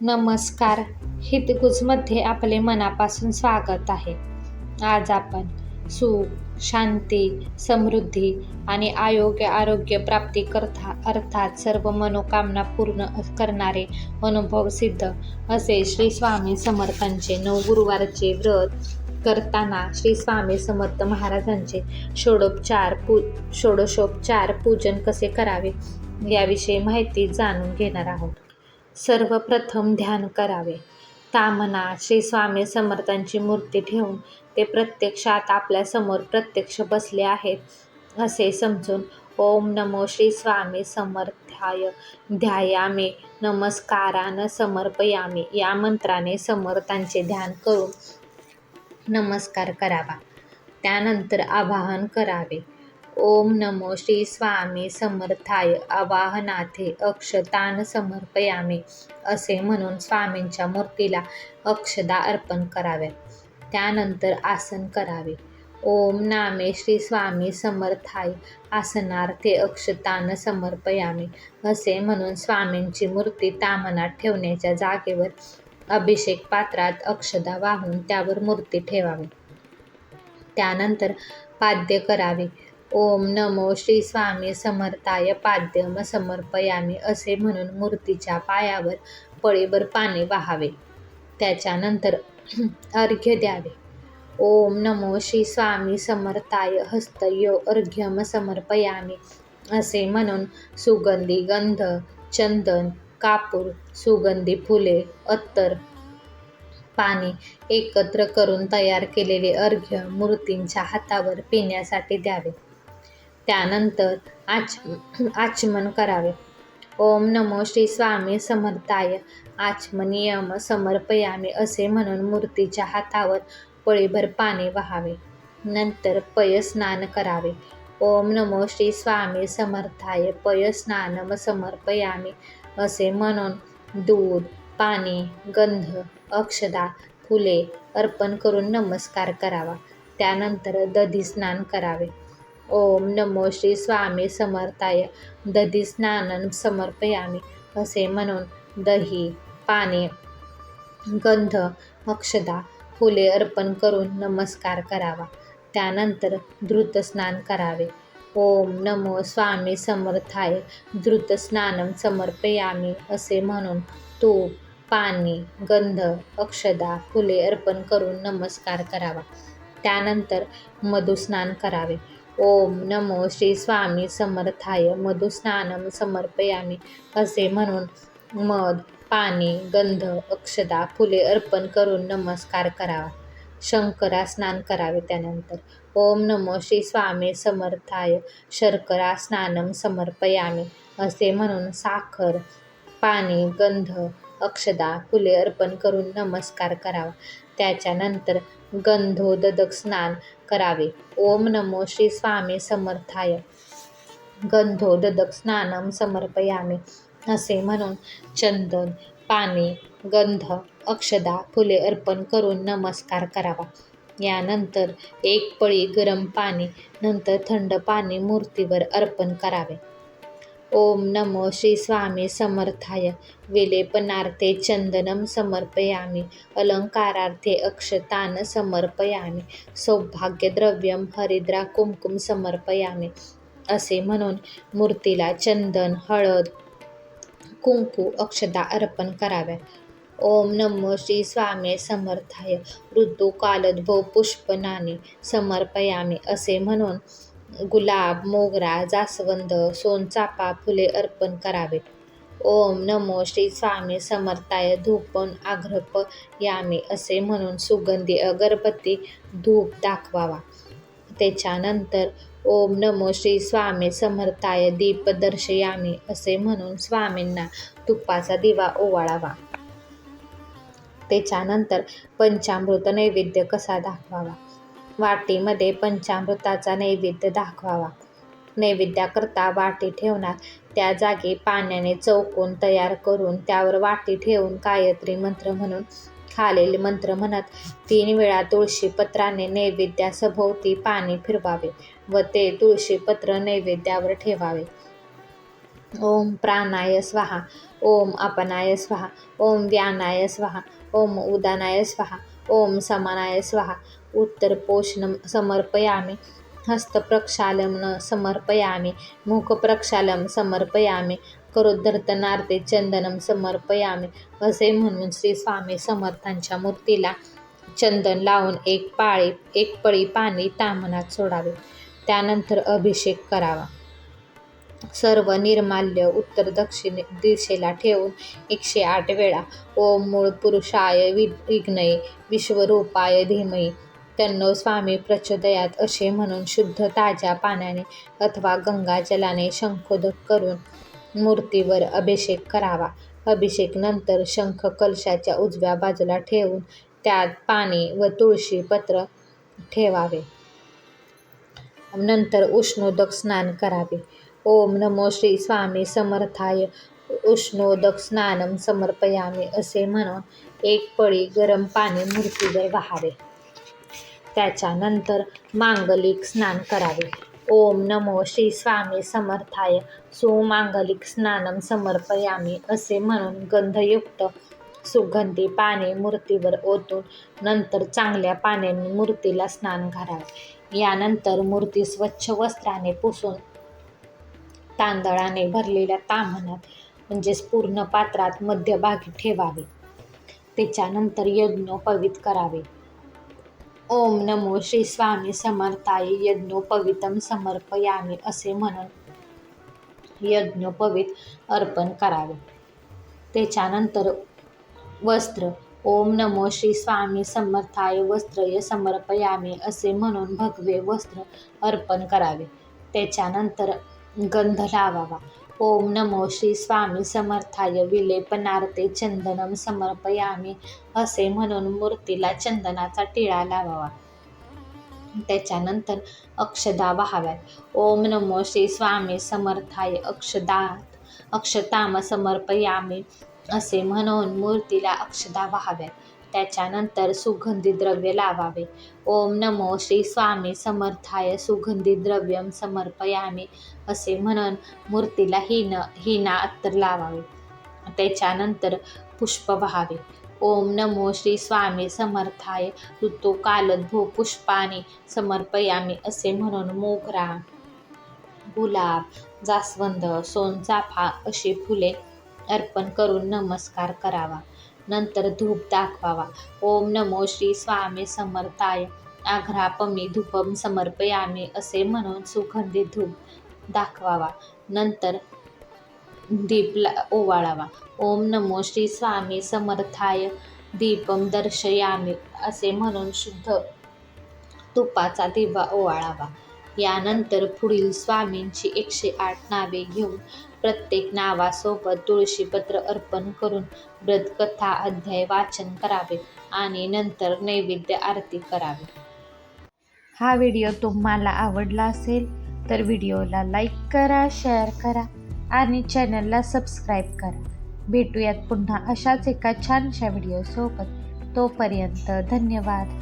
नमस्कार. हितगुजमध्ये आपले मनापासून स्वागत आहे. आज आपण सुख, शांती, समृद्धी आणि आरोग्य प्राप्ती करता अर्थात सर्व मनोकामना पूर्ण करणारे अनुभव सिद्ध असे श्री स्वामी समर्थांचे 9 गुरुवारचे व्रत करताना श्री स्वामी समर्थ महाराजांचे षोडशोपचार पूजन कसे करावे याविषयी माहिती जाणून घेणार आहोत. सर्वप्रथम ध्यान करावे. तामनात श्री स्वामी समर्थांची मूर्ती ठेवून ते प्रत्यक्षात आपल्यासमोर प्रत्यक्ष बसले आहेत असे समजून ओम नमो श्री स्वामी समर्थाय ध्यायामी नमस्कारान समर्पयामी या मंत्राने समर्थांचे ध्यान करून नमस्कार करावा. त्यानंतर आवाहन करावे. ओम नमो श्री स्वामी समर्थाय आवाहनाथे अक्षतान समर्पयामी असे म्हणून स्वामींच्या मूर्तीला अक्षता अर्पण कराव्यात. त्यानंतर आसन करावे. ओम नामे श्री स्वामी समर्थाय आसनार्थे अक्षतान समर्पयामी असे म्हणून स्वामींची मूर्ती तामनात ठेवण्याच्या जागेवर अभिषेक पात्रात अक्षता वाहून त्यावर मूर्ती ठेवावी. त्यानंतर पाद्य करावे. ओम नमो श्री स्वामी समर्थाय पाद्यम समर्पयामी असे म्हणून मूर्तीच्या पायावर पळीभर पाणी वाहावे. त्याच्यानंतर अर्घ्य द्यावे. ओम नमो श्री स्वामी समर्थाय हस्तयो अर्घ्यम समर्पयामी असे म्हणून सुगंधी गंध, चंदन, कापूर, सुगंधी फुले, अत्तर, पाणी एकत्र करून तयार केलेले अर्घ्य मूर्तींच्या हातावर पिण्यासाठी द्यावे. त्यानंतर आचमन करावे. ओम नमो श्री स्वामी समर्थाय आचमनियम समर्पयामी असे म्हणून मूर्तीच्या हातावर पळीभर पाणी वाहावे. नंतर पयस्नान करावे. ओम नमो श्री स्वामी समर्थाय पयस्नानम समर्पयामी असे म्हणून दूध, पाणी, गंध, अक्षता, फुले अर्पण करून नमस्कार करावा. त्यानंतर दधिस्नान करावे. ओम नमो श्री स्वामी समर्थाय दधिस्नानं समर्पयामी असे म्हणून दही, पाणी, गंध, अक्षता, फुले अर्पण करून नमस्कार करावा. त्यानंतर धृतस्नान करावे. ओम नमो स्वामी समर्थाय धृतस्नानं समर्पयामी असे म्हणून तूप, पाणी, गंध, अक्षता, फुले अर्पण करून नमस्कार करावा. त्यानंतर मधुस्नान करावे. ओम नमो श्री स्वामी समर्थाय मधुस्नानं समर्पयामी असे म्हणून मध, पाणी, गंध, अक्षता, फुले अर्पण करून नमस्कार करावा. शर्करा स्नान करावे. त्यानंतर ओम नमो श्री स्वामी समर्थाय शर्करा स्नानं समर्पयामी असे म्हणून साखर, पाणी, गंध, अक्षता, फुले अर्पण करून नमस्कार करावा. त्याच्यानंतर गंधोदक स्नान करावे. ओम नमो श्री स्वामी समर्थाय गंधोदक स्नानं समर्पयामी असे म्हणून चंदन, पाणी, गंध, अक्षता, फुले अर्पण करून नमस्कार करावा. यानंतर एक पळी गरम पाणी नंतर थंड पाणी मूर्तीवर अर्पण करावे. ओम नमो श्री स्वामी समर्थाय विलेपनार्थे चंदनम समर्पयामी अलंकारार्थे अक्षतान समर्पयामी सौभाग्यद्रव्यम हरिद्रा कुंकुम समर्पयामी असे म्हणून मूर्तीला चंदन, हळद, कुंकू, अक्षता अर्पण कराव्या. ओम नमो श्री स्वामी समर्थाय ऋतुकालद्भव पुष्पनानी समर्पयामी असे म्हणून गुलाब, मोगरा, जास्वंद, सोनचाफा फुले अर्पण करावेत. ओम नमो श्री स्वामी समर्थाय धूपन आघ्रापयामी असे म्हणून सुगंधी अगरबत्ती, धूप दाखवावा. त्याच्यानंतर ओम नमो श्री स्वामी समर्थाय दीप दर्शयामी असे म्हणून स्वामींना तुपाचा दिवा ओवाळावा. त्याच्यानंतर पंचामृत नैवेद्य कसा दाखवावा. वाटीमध्ये पंचामृताचा नैवेद्य दाखवावा. नैवेद्याकरता वाटी ठेवणार त्या जागी पाण्याने चौकोन तयार करून त्यावर वाटी ठेवून गायत्री मंत्र म्हणून खालील मंत्र म्हणत 3 वेळा तुळशीपत्राने नैवेद्यासभोवती पाणी फिरवावे व ते तुळशीपत्र नैवेद्यावर ठेवावे. ओम प्राणाय स्वाहा, ओम अपनाय स्वाहा, ओम व्यानाय स्वाहा, ओम उदानाय स्वाहा, ओम समानाय स्वाहा. उत्तरपोषणं समर्पयामि, हस्तप्रक्षालनं समर्पयामि, मुखप्रक्षालनं समर्पयामि, करोद्धर्तनार्थे चंदनं समर्पयामि. असे म्हणून श्री स्वामी समर्थांच्या मूर्तीला चंदन लावून एक पळी पाणी ताम्हनात सोडावे. त्यानंतर अभिषेक करावा. सर्व निर्माल्य उत्तर दक्षिण दिशेला ठेवून 108 वेळा ओम मूळ पुरुषाय विघ्नये विश्वरूपाय धीमहि तन्नो स्वामी प्रचोदयात असे म्हणून शुद्ध ताज्या पाण्याने अथवा गंगाजलाने शंखोदक करून मूर्तीवर अभिषेक करावा. अभिषेक नंतर शंख कलशाच्या उजव्या बाजूला ठेवून त्यात पाणी व तुळशी पत्र ठेवावे. नंतर उष्णोदक स्नान करावे. ओम नमो श्री स्वामी समर्थाय उष्णोदक स्नानम समर्पयामी असे म्हणून एक पळी गरम पाणी मूर्तीवर वाहावे. त्याच्यानंतर मांगलिक स्नान करावे. ओम नमो श्री स्वामी समर्थाय सुमांगलिक स्नानम समर्पयामी असे म्हणून गंधयुक्त सुगंधी पाणी मूर्तीवर ओतून नंतर चांगल्या पाण्याने मूर्तीला स्नान घालावे. यानंतर मूर्ती स्वच्छ वस्त्राने पुसून तांदळाने भरलेल्या ताम्हनात म्हणजेच पूर्ण पात्रात मध्यभागी ठेवावे. त्याच्यानंतर यज्ञोपवीत करावे. ओम नमो श्री स्वामी समर्थाय यज्ञोपवीतम समर्पयामी असे म्हणून यज्ञोपवीत अर्पण करावे. त्याच्यानंतर वस्त्र. ओम नमो श्री स्वामी समर्थाय वस्त्रय समर्पयामी असे म्हणून भगवे वस्त्र अर्पण करावे. त्याच्यानंतर गंध लावावा. ओम नमो श्री स्वामी समर्थाय विलेपनार्थे चंदनम समर्पयामी असे म्हणून मूर्तीला चंदनाचा टिळा लावावा. त्याच्यानंतर अक्षदा वाहाव्यात. ओम नमो श्री स्वामी समर्थाय अक्षताम समर्पयामी असे म्हणून मूर्तीला अक्षदा वाहाव्यात. त्याच्यानंतर सुगंधी द्रव्य लावावे. ओम नमो श्री स्वामी समर्थाय सुगंधी द्रव्यम समर्पयामी असे म्हणून मूर्तीला हिना अत्तर लावावे. त्याच्यानंतर पुष्प वाहावे. ओम नमो श्री स्वामी समर्थाय ऋतुकालद्भू पुष्पाणी समर्पयामी असे म्हणून मोगरा, गुलाब, जास्वंद, सोनचाफा अशी फुले अर्पण करून नमस्कार करावा. नंतर धूप दाखवावा. ओम नमो श्री स्वामी समर्थाय आघ्रापमी धूपम समर्पयामी असे म्हणून सुगंधित धूप दाखवावा. नंतर दीप ओवाळावा. ओम नमो श्री स्वामी समर्थाय दीपम दर्शयामी असे म्हणून शुद्ध तुपाचा दिवा ओवाळावा. यानंतर पुढील स्वामींची 108 नावे घेऊन प्रत्येक नावासोबत तुळशीपत्र अर्पण करून व्रतकथा अध्याय वाचन करावे आणि नंतर नैवेद्य आरती करावी. हा व्हिडिओ तुम्हाला आवडला असेल तर व्हिडिओला लाईक करा, शेअर करा आणि चॅनलला सबस्क्राईब करा. भेटूयात पुन्हा अशाच एका छानशा व्हिडिओसोबत. तोपर्यंत धन्यवाद.